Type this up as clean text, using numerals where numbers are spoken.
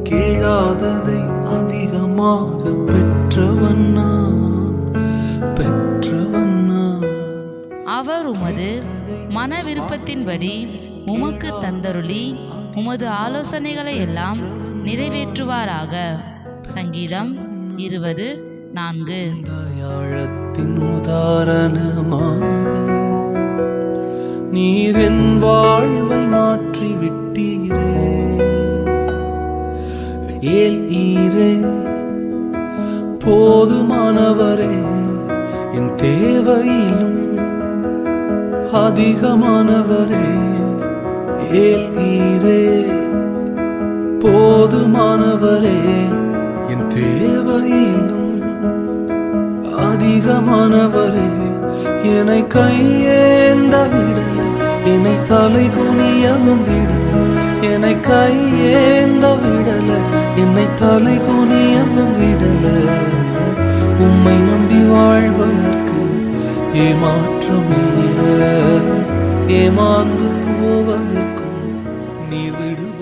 கேளாததை அதிகமாக பெற்றவன் நான். அவர் உமது மன விருப்பத்தின்படி உமக்கு தந்தருளி உமது ஆலோசனைகளை எல்லாம் நிறைவேற்றுவாராக. சங்கீதம் 20:4. தயாளத்தின் உதாரணமாக நீர் என் வாழ்வை மாற்றி விட்டீரே. ஏல் ஈரே போதுமானவரே, என் தேவையிலும் அதிகமானவரே. ஏல் ஈரே போதுமானவரே, என் தேவையிலும் அதிகமானவரே. என்னை கையேந்த விடல, என்னை தலை குனியவும் விடல. என்னை கையேந்த விடல, என்னை தலை குனியவும் விடல. உம்மை நம்பி வாழ்வதற்கு ஏமாற்றமில்லை, ஏமாந்து போவதற்கும் நீர் விடுவதில்லை.